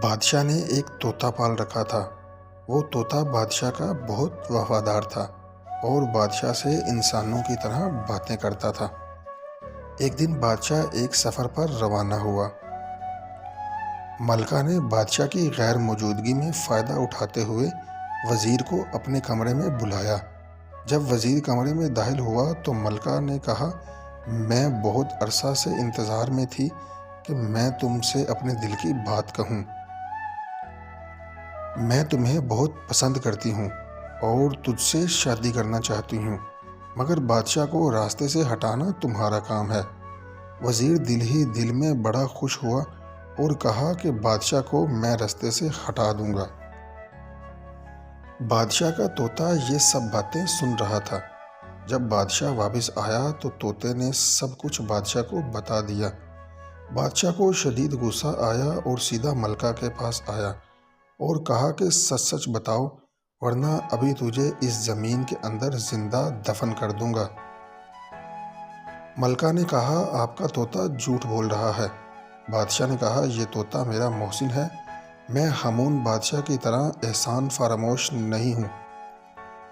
بادشاہ نے ایک طوطا پال رکھا تھا۔ وہ طوطا بادشاہ کا بہت وفادار تھا اور بادشاہ سے انسانوں کی طرح باتیں کرتا تھا۔ ایک دن بادشاہ ایک سفر پر روانہ ہوا۔ ملکہ نے بادشاہ کی غیر موجودگی میں فائدہ اٹھاتے ہوئے وزیر کو اپنے کمرے میں بلایا۔ جب وزیر کمرے میں داخل ہوا تو ملکہ نے کہا، میں بہت عرصہ سے انتظار میں تھی کہ میں تم سے اپنے دل کی بات کہوں۔ میں تمہیں بہت پسند کرتی ہوں اور تجھ سے شادی کرنا چاہتی ہوں، مگر بادشاہ کو راستے سے ہٹانا تمہارا کام ہے۔ وزیر دل ہی دل میں بڑا خوش ہوا اور کہا کہ بادشاہ کو میں راستے سے ہٹا دوں گا۔ بادشاہ کا طوطا یہ سب باتیں سن رہا تھا۔ جب بادشاہ واپس آیا تو طوطے نے سب کچھ بادشاہ کو بتا دیا۔ بادشاہ کو شدید غصہ آیا اور سیدھا ملکہ کے پاس آیا اور کہا کہ سچ سچ بتاؤ، ورنہ ابھی تجھے اس زمین کے اندر زندہ دفن کر دوں گا۔ ملکہ نے کہا، آپ کا طوطا جھوٹ بول رہا ہے۔ بادشاہ نے کہا، یہ طوطا میرا محسن ہے، میں ہامون بادشاہ کی طرح احسان فراموش نہیں ہوں۔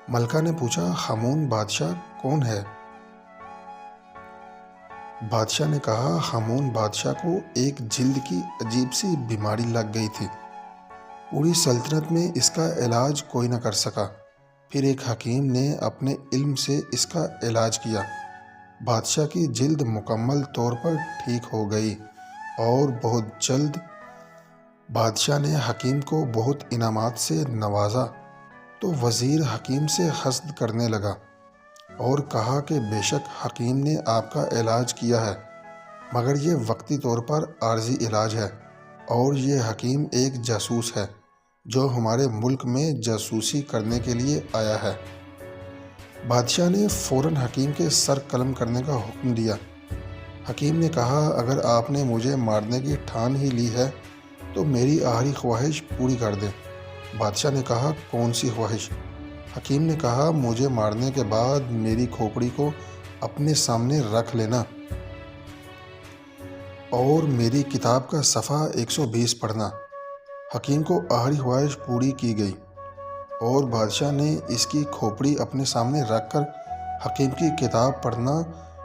ملکہ نے پوچھا، ہامون بادشاہ کون ہے؟ بادشاہ نے کہا، ہامون بادشاہ کو ایک جلد کی عجیب سی بیماری لگ گئی تھی۔ پوری سلطنت میں اس کا علاج کوئی نہ کر سکا۔ پھر ایک حکیم نے اپنے علم سے اس کا علاج کیا۔ بادشاہ کی جلد مکمل طور پر ٹھیک ہو گئی اور بہت جلد بادشاہ نے حکیم کو بہت انعامات سے نوازا۔ تو وزیر حکیم سے حسد کرنے لگا اور کہا کہ بے شک حکیم نے آپ کا علاج کیا ہے، مگر یہ وقتی طور پر عارضی علاج ہے اور یہ حکیم ایک جاسوس ہے جو ہمارے ملک میں جاسوسی کرنے کے لیے آیا ہے۔ بادشاہ نے فوراً حکیم کے سر قلم کرنے کا حکم دیا۔ حکیم نے کہا، اگر آپ نے مجھے مارنے کی ٹھان ہی لی ہے تو میری آخری خواہش پوری کر دیں۔ بادشاہ نے کہا، کون سی خواہش؟ حکیم نے کہا، مجھے مارنے کے بعد میری کھوپڑی کو اپنے سامنے رکھ لینا اور میری کتاب کا صفحہ 120 پڑھنا۔ حکیم کو آخری خواہش پوری کی گئی اور بادشاہ نے اس کی کھوپڑی اپنے سامنے رکھ کر حکیم کی کتاب پڑھنا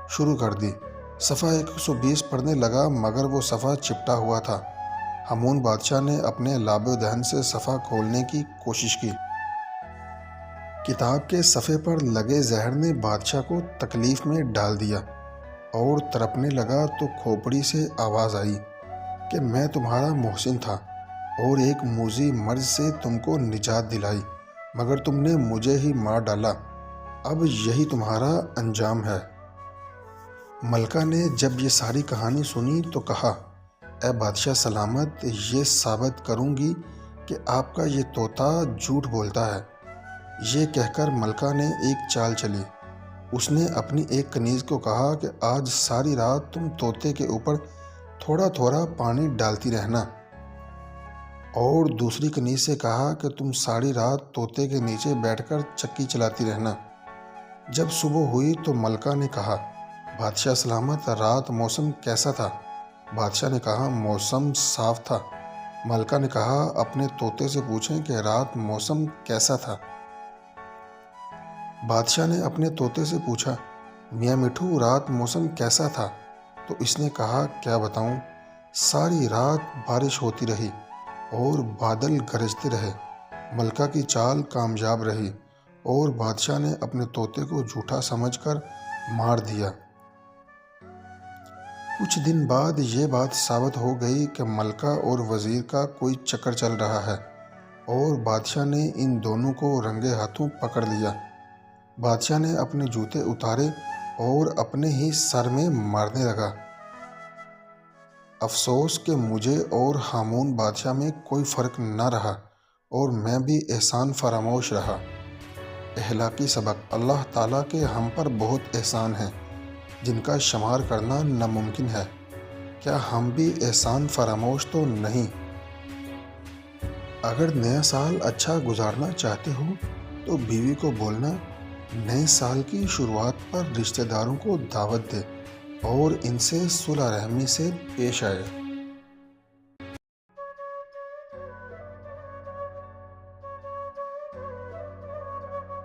شروع کر دی۔ صفحہ 120 پڑھنے لگا مگر وہ صفحہ چپٹا ہوا تھا۔ ہامون بادشاہ نے اپنے لاب و دہن سے صفحہ کھولنے کی کوشش کی۔ کتاب کے صفحے پر لگے زہر نے بادشاہ کو تکلیف میں ڈال دیا اور تڑپنے لگا تو کھوپڑی سے آواز آئی کہ میں تمہارا محسن تھا اور ایک موذی مرض سے تم کو نجات دلائی، مگر تم نے مجھے ہی مار ڈالا، اب یہی تمہارا انجام ہے۔ ملکہ نے جب یہ ساری کہانی سنی تو کہا، اے بادشاہ سلامت، یہ ثابت کروں گی کہ آپ کا یہ طوطا جھوٹ بولتا ہے۔ یہ کہہ کر ملکہ نے ایک چال چلی۔ اس نے اپنی ایک کنیز کو کہا کہ آج ساری رات تم طوطے کے اوپر تھوڑا تھوڑا پانی ڈالتی رہنا، اور دوسری کنیز سے کہا کہ تم ساری رات طوطے کے نیچے بیٹھ کر چکی چلاتی رہنا۔ جب صبح ہوئی تو ملکہ نے کہا، بادشاہ سلامت، رات موسم کیسا تھا؟ بادشاہ نے کہا، موسم صاف تھا۔ ملکہ نے کہا، اپنے طوطے سے پوچھیں کہ رات موسم کیسا تھا۔ بادشاہ نے اپنے طوطے سے پوچھا، میاں مٹھو، رات موسم کیسا تھا؟ تو اس نے کہا، کیا بتاؤں، ساری رات بارش ہوتی رہی اور بادل گرجتے رہے۔ ملکہ کی چال کامیاب رہی اور بادشاہ نے اپنے طوطے کو جھوٹا سمجھ کر مار دیا۔ کچھ دن بعد یہ بات ثابت ہو گئی کہ ملکہ اور وزیر کا کوئی چکر چل رہا ہے اور بادشاہ نے ان دونوں کو رنگے ہاتھوں پکڑ لیا۔ بادشاہ نے اپنے جوتے اتارے اور اپنے ہی سر میں مارنے لگا۔ افسوس کہ مجھے اور ہامون بادشاہ میں کوئی فرق نہ رہا اور میں بھی احسان فراموش رہا۔ اخلاقی سبق: اللہ تعالیٰ کے ہم پر بہت احسان ہیں جن کا شمار کرنا ناممکن ہے۔ کیا ہم بھی احسان فراموش تو نہیں؟ اگر نیا سال اچھا گزارنا چاہتے ہو تو بیوی کو بولنا، نئے سال کی شروعات پر رشتہ داروں کو دعوت دے اور ان سے صلح رحمی سے پیش آئے۔